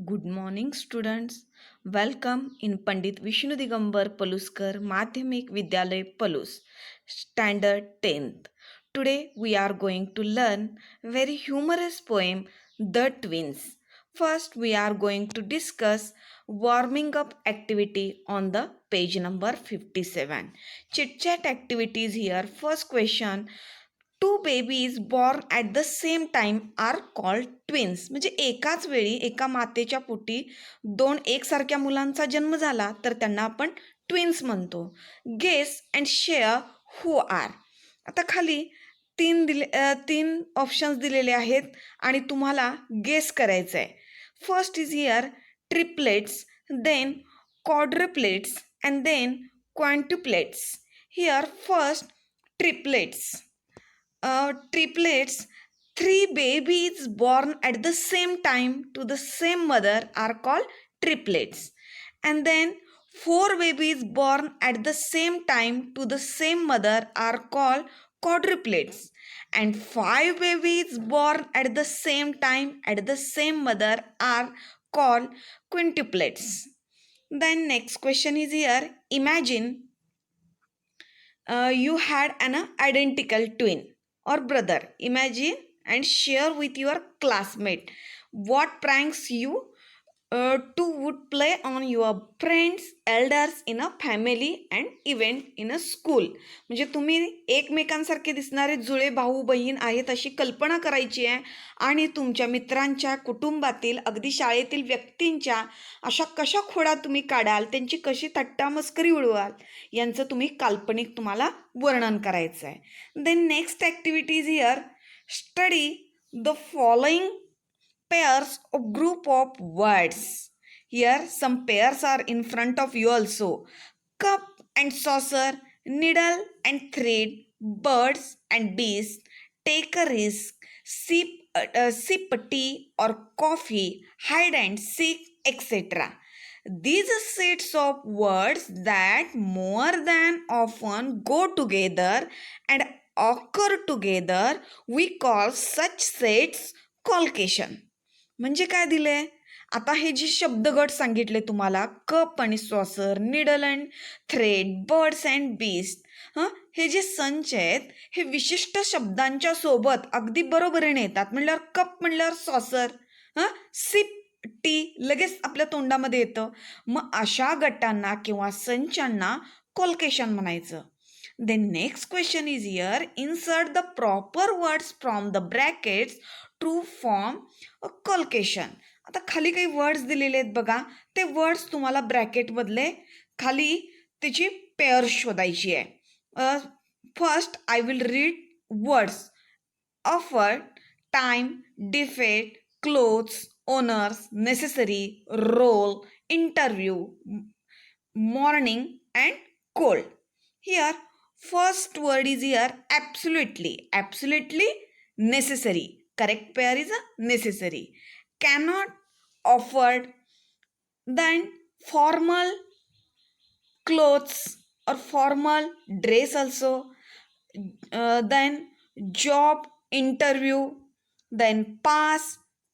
Good morning, students. Welcome in Pandit Vishnu Digambar Paluskar Madhyamik Vidyalay Palus, Standard 10th. Today we are going to learn very humorous poem, The Twins. First, we are going to discuss warming up activity on the page number 57. Chit chat activities here. First question, two babies born at the same time are called twins. म्हणजे एकाच वेळी एका मातेच्या पोटी दोन एकसारख्या मुलांचा जन्म झाला तर त्यांना आपण ट्विन्स म्हणतो. Guess and share who are. आता खाली तीन ऑप्शन्स दिलेले आहेत आणि तुम्हाला गेस करायचं आहे. First is here triplets, then quadruplets and then quintuplets. Here first triplets. Triplets, three babies born at the same time to the same mother are called triplets. And then four babies born at the same time to the same mother are called quadruplets. And five babies born at the same time at the same mother are called quintuplets. Then next question is here. Imagine you had an identical twin or brother. Imagine and share with your classmate what pranks you two would play on your friends, elders in a family and event in a school. म्हणजे तुम्ही एकमेकांसारखे दिसणारे जुळे भाऊ बहीण आहेत अशी कल्पना करायची आहे आणि तुमच्या मित्रांच्या, कुटुंबातील, अगदी शाळेतील व्यक्तींच्या अशा कशा खोडा तुम्ही काढाल, त्यांची कशी थट्टा मस्करी उडवाल यांचं तुम्हाला वर्णन करायचं आहे. Then next activity is here. Study the following pairs or group of words. Here some pairs are in front of you also. Cup and saucer, needle and thread, birds and bees, take a risk, sip tea or coffee, hide and seek, etc. These sets of words that more than often go together and occur together, we call such sets collocation. म्हणजे काय दिले? आता हे जे शब्दगट सांगितले तुम्हाला, cup आणि saucer, needle and thread, birds and beast, हे जे संच आहेत हे विशिष्ट शब्दांच्या सोबत अगदी बरोबरीने येतात. म्हणल्यावर कप म्हणल्यावर सॉसर, सिप टी लगेच आपल्या तोंडामध्ये येतं. मग अशा गटांना किंवा संचांना कॉलकेशन म्हणायचं. Then next question is here. Insert the proper words from the brackets to form a collocation. आता खाली काही वर्ड्स दिलेले आहेत बघा. ते वर्ड्स तुम्हाला ब्रॅकेटमधले खाली त्याची पेअर शोधायची आहे. First I will read words. Offer, time, defeat, clothes, owners, necessary, role, interview, morning and cold. Here first word is here absolutely. Absolutely necessary. Correct pair is a necessary. Cannot, offered. Then formal clothes or formal dress also. Then job, interview. Then pass,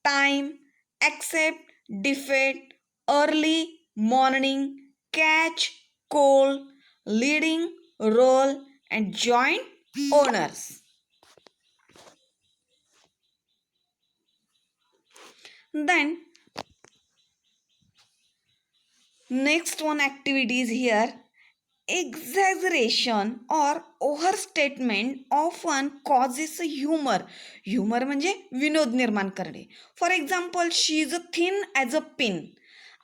time, accept, defeat, early, morning, catch, cold, leading, role and joint owners. Then next one activity is here. Exaggeration or overstatement often causes humor. Humor म्हणजे विनोद निर्माण करणे. For example, she is a thin as a pin.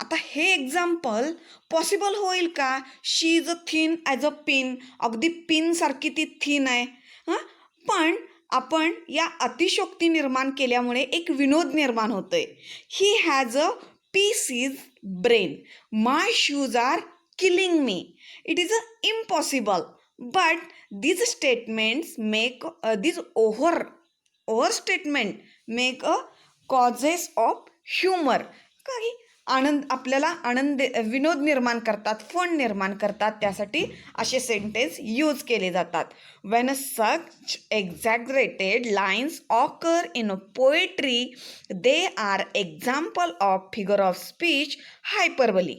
आता हे example possible होईल का? She is a thin as a pin, अगदी पिनसारखी ती थिन आहे. पण आपण या अतिशोक्ती निर्माण केल्यामुळे एक विनोद निर्माण होतोय. He has a pieces brain. My shoes are killing me. It is a impossible. But these statements make these overstatement make a causes of humor. काही आपल्याला विनोद निर्माण करतात, फन निर्माण करतात, त्यासाठी असे सेंटेन्स यूज केले जातात. When such exaggerated lines occur in poetry they are example of figure of speech hyperbole.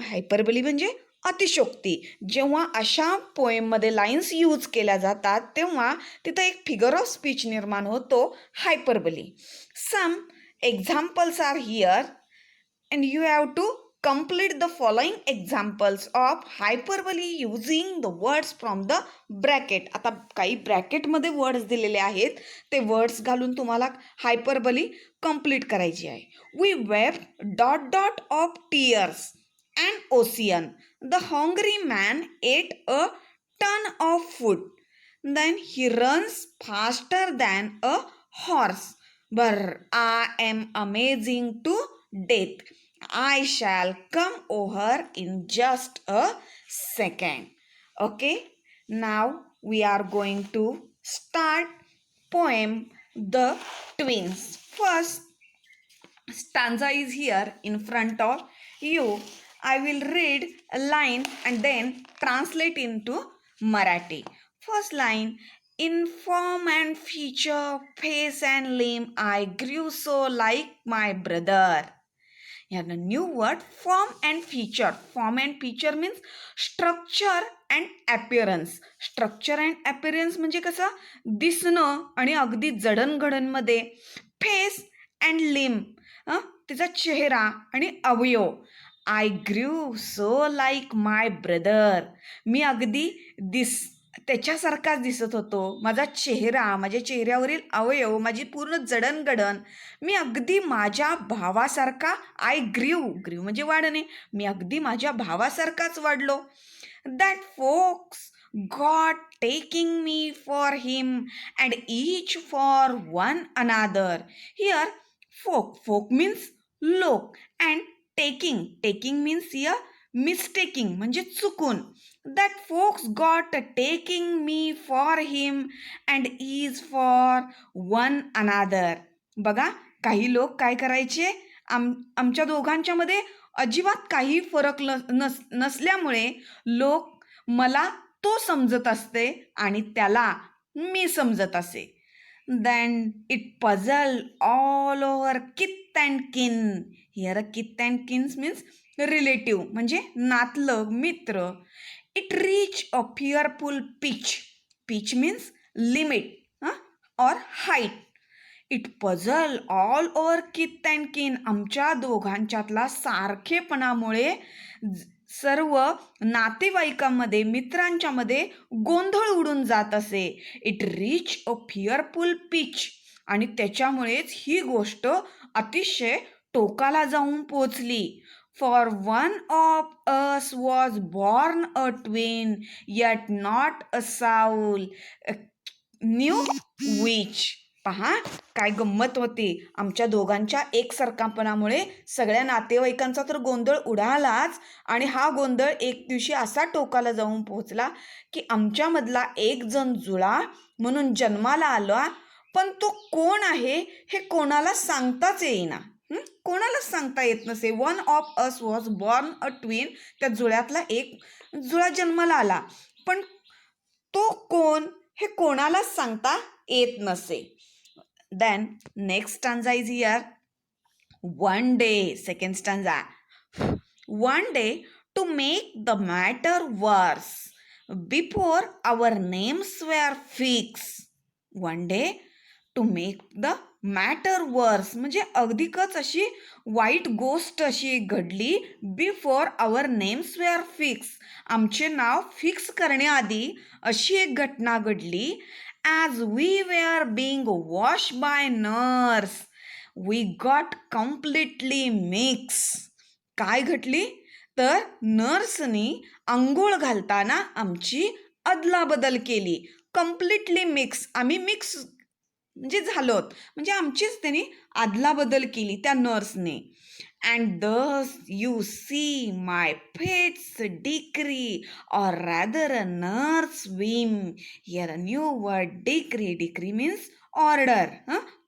Hyperbole म्हणजे अतिशोक्ती. जेव्हा अशा पोएममध्ये लाईन्स यूज केल्या जातात तेव्हा तिथं एक फिगर ऑफ स्पीच निर्माण होतो, hyperbole. Some examples are here and you have to complete the following examples of hyperbole using the words from the bracket. आता काही ब्रॅकेटमध्ये वर्ड्स दिलेले आहेत, ते वर्ड्स घालून तुम्हाला हायपरबली कंप्लीट करायची आहे. We wept dot dot of tears and ocean. The hungry man ate a ton of food. Then he runs faster than a horse. I am amazing to death. I shall come over in just a second. Okay, now we are going to start poem The Twins. First stanza is here in front of you. I will read a line and then translate into Marathi. First line: in form and feature, face and limb, I grew so like my brother. Here the new word, form and feature. Form and feature means structure and appearance. Structure and appearance म्हणजे कसं दिसणं आणि अगदी जडणघडणमध्ये. Face and limb, तिचा चेहरा आणि अवयव. I grew so like my brother. मी अगदी त्याच्यासारखाच दिसत होतो. माझा चेहरा, माझ्या चेहऱ्यावरील अवयव, माझी पूर्ण जडणघडण मी अगदी माझ्या भावासारखा. आय ग्रीव म्हणजे वाढणे. मी अगदी माझ्या भावासारखाच वाढलो. That folks got taking me for him and each for one another. Here folk means लोक and taking means here mistaking म्हणजे चुकून. That folks got taking me for him and is for one another. बघा, काही लोक काय करायचे, आमच्या दोघांच्यामध्ये अजिबात काही फरक नसल्यामुळे लोक मला तो समजत असते आणि त्याला मी समजत असे. Then it puzzle all over kith and kin. Here kith and kins means relative म्हणजे नातलग, मित्र. It reach a fearful pitch means limit और height. It puzzle all over kith and kin. आमच्या दोघांच्यातला सारखेपणामुळे सर्व नातेवाईकांमध्ये, मित्रांच्यामध्ये गोंधळ उडून जात असे. It reach a fearful pitch. आणि त्याच्यामुळेच ही गोष्ट अतिशय टोकाला जाऊन पोचली. For one of us was born a twin, yet not a soul knew which. पहा काय गंमत होती. आमच्या दोघांच्या एकसारखापणामुळे सगळ्या नातेवाईकांचा तर गोंधळ उडालाच, आणि हा गोंधळ एक दिवशी असा टोकाला जाऊन पोहोचला की आमच्यामधला एक जण जुळा म्हणून जन्माला आला, पण तो कोण आहे हे कोणाला सांगताच येईना. कोणालाच सांगता येत नसे. One of us was born a twin. त्या जुळ्यातला एक जुळा जन्माला आला, पण तो कोण हे कोणालाच सांगता येत नसे. Then next stanza is here. One day. Second stanza. One day to make the matter worse before our names were fixed. One day to make the matter worse म्हणजे अधिकच अशी वाईट गोष्ट अशी घडली. Before our names were fixed. आमचे नाव fix करण्याआधी अशी एक घटना घडली. As we were being wash by nurse we got completely mixed. काय घडली तर नर्सनी आंघोळ घालताना आमची अदलाबदल केली. कम्प्लिटली मिक्स, आम्ही मिक्स म्हणजे झालोत, म्हणजे आमचीच त्यांनी अदलाबदल केली त्या नर्सने. And thus you see my fate's decree और rather a nurse whim. Here a new word, decree. Decree means order,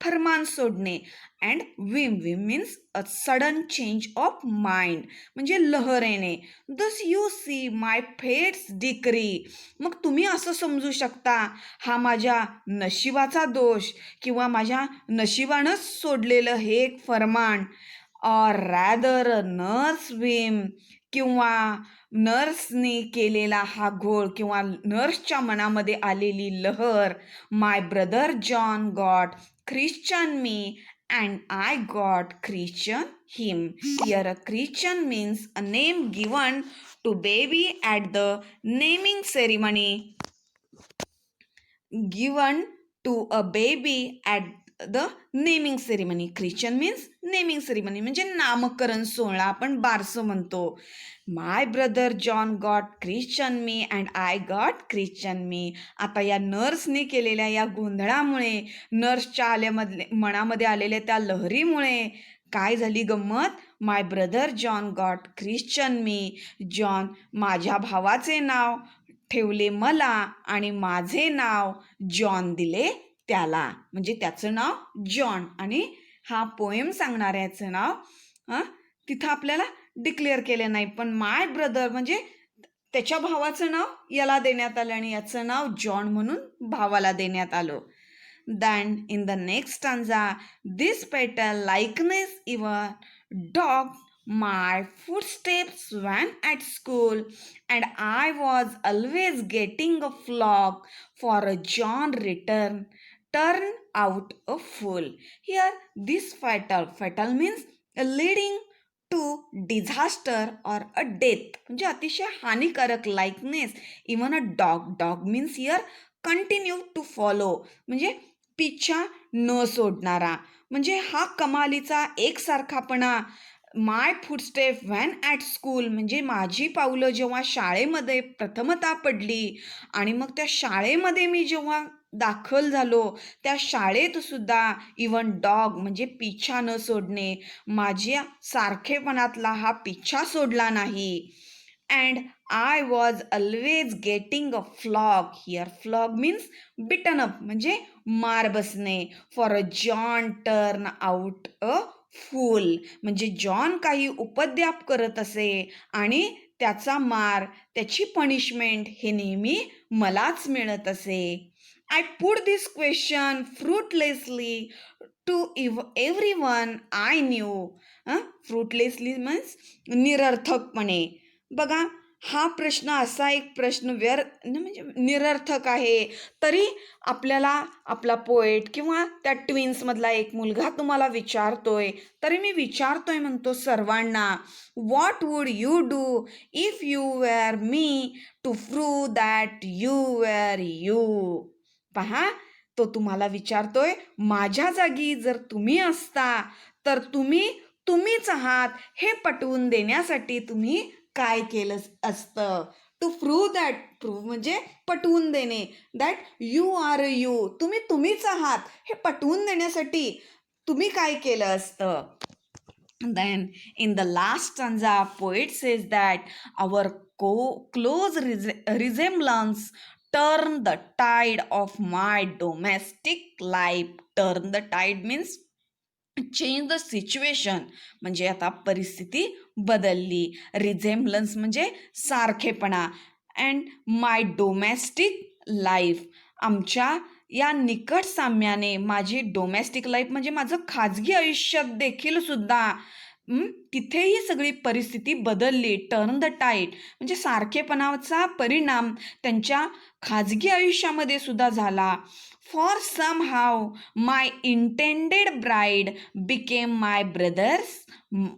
फरमान सोडणे. And whim means a sudden change of mind, म्हणजे लहर येणे. Thus you see my fate's decree. मग तुम्ही असं समजू शकता हा माझ्या नशिबाचा दोष किंवा माझ्या नशिबानंच सोडलेलं हे एक फरमान. और रॅदर नर्स विम, किंवा नर्सने केलेला हा घोळ किंवा नर्सच्या मनामध्ये आलेली लहर. My brother John got christened me and I got christened him. Here a christened means a name given to baby at the naming ceremony. Given to a baby at the naming ceremony. Christened means naming ceremony, म्हणजे नामकरण सोहळा, आपण बारसं म्हणतो. My brother John got christened me and I got christened me. आता या नर्सने केलेल्या या गोंधळामुळे, नर्सच्या मनामध्ये आलेल्या त्या लहरीमुळे काय झाली गंमत? माय ब्रदर जॉन गॉट ख्रिश्चन मी. जॉन माझ्या भावाचे नाव ठेवले मला आणि माझे नाव जॉन दिले त्याला, म्हणजे त्याचं नाव जॉन आणि हा पोएम सांगणाऱ्याचं नाव तिथं आपल्याला डिक्लेअर केलं नाही, पण माय ब्रदर म्हणजे त्याच्या भावाचं नाव याला देण्यात आलं आणि याचं नाव जॉन म्हणून भावाला देण्यात आलं. Then in the next stanza, this petal likeness even dog my footsteps when at school, and I was always getting a flock for a John turn out a fool. Here this fatal means leading to disaster और a death, म्हणजे अतिशय हानिकारक. Likeness even a dog means here continue to follow, म्हणजे पिच्छा न सोडणारा. म्हणजे हा कमालीचा एकसारखापणा. My footstep when at school, म्हणजे माझी पावलं जेव्हा शाळेमध्ये प्रथमतः पडली आणि मग त्या शाळेमध्ये मी जेव्हा दाखल झालो, त्या शाळेत सुद्धा इवन डॉग म्हणजे पिच्छा न सोडणे, माझ्या सारखेपणातला हा पिच्छा सोडला नाही. And I was always getting a flog. Here flog means beaten up, म्हणजे मार बसणे. For a John turn out a fool, म्हणजे जॉन काही उपद्व्याप करत असे आणि त्याचा मार, त्याची पनिशमेंट हे नेहमी मलाच मिळत असे. I put this question fruitlessly to everyone I knew. Fruitlessly means निरर्थकपणे. बघा, हा प्रश्न असा एक प्रश्न म्हणजे निरर्थक आहे, तरी आपल्याला आपला पोएट किंवा त्या ट्विन्समधला एक मुलगा तुम्हाला विचारतोय, तरी मी विचारतोय म्हणतो सर्वांना, what would you do if you were me to prove that you were you. पहा, तो तुम्हाला विचारतोय, माझ्या जागी जर तुम्ही असता तर तुम्हीच आहात हे पटवून देण्यासाठी तुम्ही काय केलं असतं. टू प्रूव्ह दॅट, प्रूव्ह म्हणजे पटवून देणे, दॅट यू आर यू, तुम्हीच आहात हे पटवून देण्यासाठी तुम्ही काय केलं असतं. Then in the last stanza, poet says that our close resemblance turn the tide of my domestic life. Turn the tide means change the situation, म्हणजे आता परिस्थिती बदलली. रिझेम्बलन्स म्हणजे सारखेपणा. अँड माय डोमेस्टिक लाईफ, आमच्या या निकट साम्याने माझी डोमेस्टिक लाईफ म्हणजे माझं खाजगी आयुष्यात देखील सुद्धा तिथेही सगळी परिस्थिती बदलली. टर्न द टाईड म्हणजे सारखेपणाचा परिणाम त्यांच्या खाजगी आयुष्यामध्ये सुद्धा झाला. For somehow my intended bride became my brothers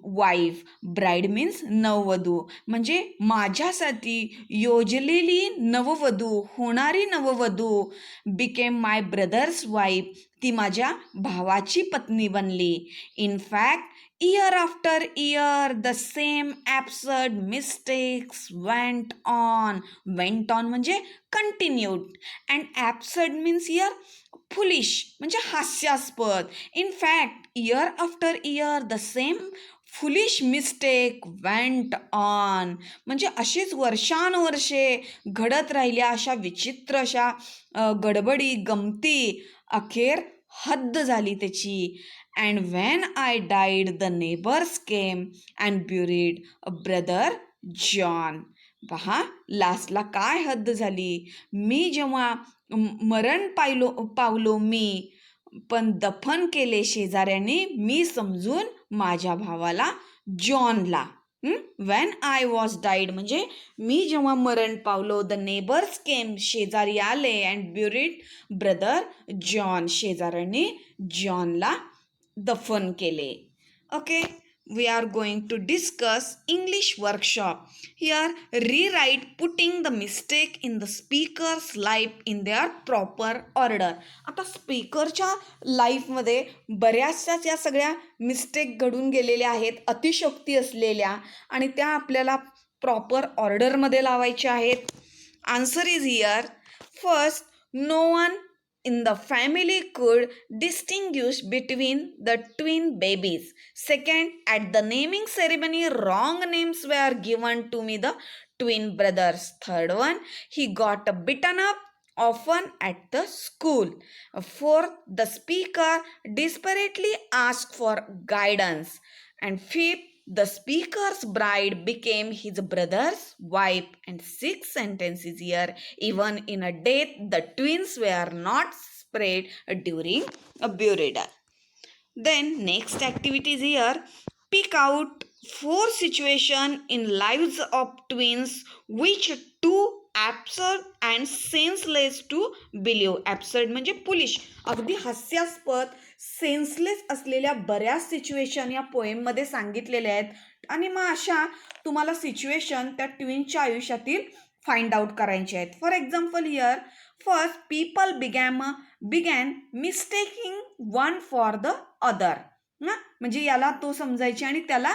wife. Bride means नववधू, म्हणजे माझ्यासाठी योजलेली नववधू, होणारी नववधू. बिकेम माय ब्रदर्स वाईफ, ती माझ्या भावाची पत्नी बनली. In fact year after year the same absurd mistakes went on म्हणजे continued. and absurd means here foolish म्हणजे हास्यास्पद. in fact year after year the same foolish mistake went on, म्हणजे अशीच वर्षानुवर्षे घडत राहिल्या अशा विचित्र अशा गडबडी गमती अखेर हद्द झाली त्याची. And when I died the neighbours came and buried a brother John. पहा लास्टला काय हद्द झाली. मी जेव्हा मरण पावलो मी, पण दफन केले शेजाऱ्याने मी समजून माझ्या भावाला जॉनला. वेन आय वॉज डाईड म्हणजे मी जेव्हा मरण पावलो, द नेबर्स केम शेजारी आले, अँड ब्युरिड ब्रदर जॉन शेजाऱ्याने जॉनला दफन केले. Okay, we are going to discuss English workshop. Here, rewrite putting the mistake in the speaker's life in their proper order. आता स्पीकरच्या लाईफमध्ये बऱ्याचशा या सगळ्या मिस्टेक घडून गेलेल्या आहेत, अतिशयोक्ती असलेल्या, आणि त्या आपल्याला प्रॉपर ऑर्डरमध्ये लावायच्या आहेत. Answer is here. First, no one in the family could distinguish between the twin babies. Second, at the naming ceremony, wrong names were given to me, the twin brothers. Third one, he got beaten up often at the school. Fourth, the speaker desperately asked for guidance. And fifth, the speaker's bride became his brother's wife. And sixth sentence is here. Even in a death, the twins were not spread during a burial. Then next activity is here. Pick out 4 situations in lives of twins which too absurd and senseless to believe. absurd म्हणजे police, अगदी हास्यास्पद, senseless असलेल्या बऱ्याच situation या पोएममध्ये सांगितलेल्या आहेत. आणि मग अशा तुम्हाला सिच्युएशन त्या ट्विनच्या आयुष्यातील फाइंड आउट करायचे आहेत. For example here, first, people begin mistaking one for the other. म्हणजे याला तो समजायचे आणि त्याला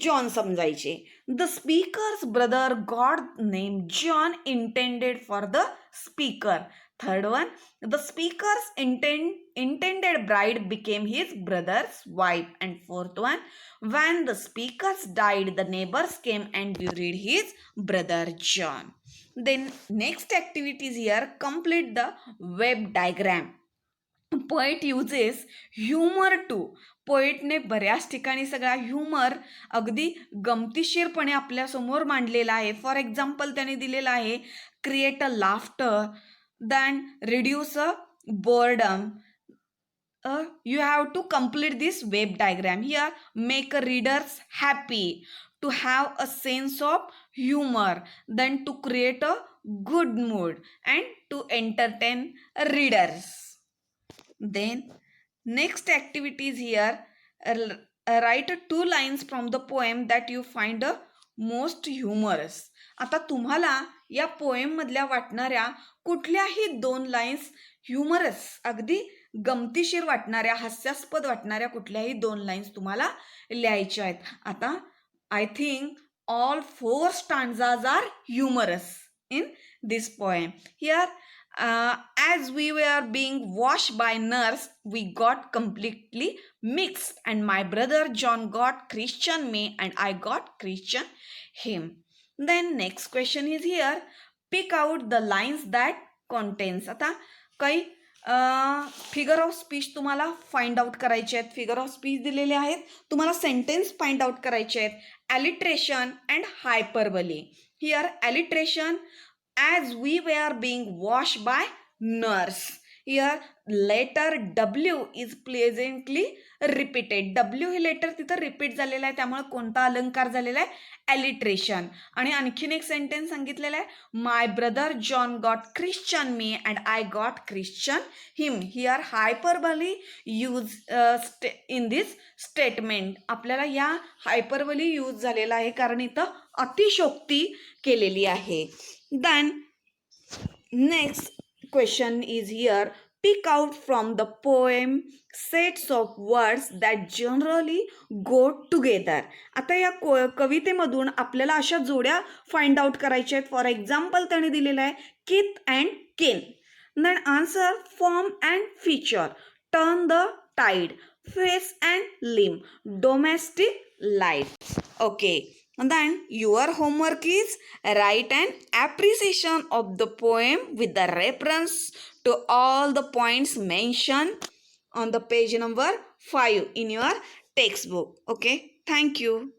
जॉन समजायचे. The speakers brother God name John intended for the speaker. Third one, the speakers intended bride became his brother's wife. And fourth one, when the speakers died, the neighbors came and buried his brother John. Then next activity is here. Complete the web diagram. Poet uses humour too. पोएटने बऱ्याच ठिकाणी सगळा humour अगदी गमतीशीरपणे आपल्यासमोर मांडलेला आहे. For example त्याने दिलेला आहे, create a laughter, than reduce a boredom. You have to complete this web diagram. Here, make a readers happy, to have a sense of humor, then to create a good mood, and to entertain readers. Then next activity is here. Write 2 lines from the poem that you find most humorous. आता तुम्हाला या poem मधल्या वाटणाऱ्या कुठल्याही 2 lines humorous, अगदी गमतीशीर वाटणाऱ्या, हास्यास्पद वाटणाऱ्या कुठल्याही 2 लाईन्स तुम्हाला लिहायच्या आहेत. आता I think all 4 stanzas are humorous in this poem. Here, as we were being washed by nurse, we got completely mixed, and my brother John got Christian me and I got Christian him. Then next question is here. Pick out the lines that contains. आता काही figure of speech तुम्हाला find out करायचे आहेत. Figure of speech दिलेले आहेत, तुम्हाला sentence find out करायचे आहेत. Alliteration and hyperbole. Here alliteration, as we were being washed by nurse. Here letter W is pleasantly repeated. W हे लेटर तिथं रिपीट झालेलं आहे, त्यामुळे कोणता अलंकार झालेला आहे, ॲलिट्रेशन. आणि आणखीन एक सेंटेन्स सांगितलेला आहे, my brother John got christened me and I got christened him. Here hyperbole use in this statement. आपल्याला या हायपरबली यूज झालेला आहे कारण इथं अतिशयोक्ती केलेली आहे. Then next question is here. Pick out from the poem sets of words that generally go together. आता या कवितेमधून आपल्याला अशा जोड्या फाइंड आउट करायच्या आहेत. फॉर एक्झाम्पल त्याने दिलेला आहे किथ अँड किन. Then answer form and feature, turn the tide, face and limb, domestic life. Okay. And then your homework is write an appreciation of the poem with the reference to all the points mentioned on the page number 5 in your textbook. Okay, thank you.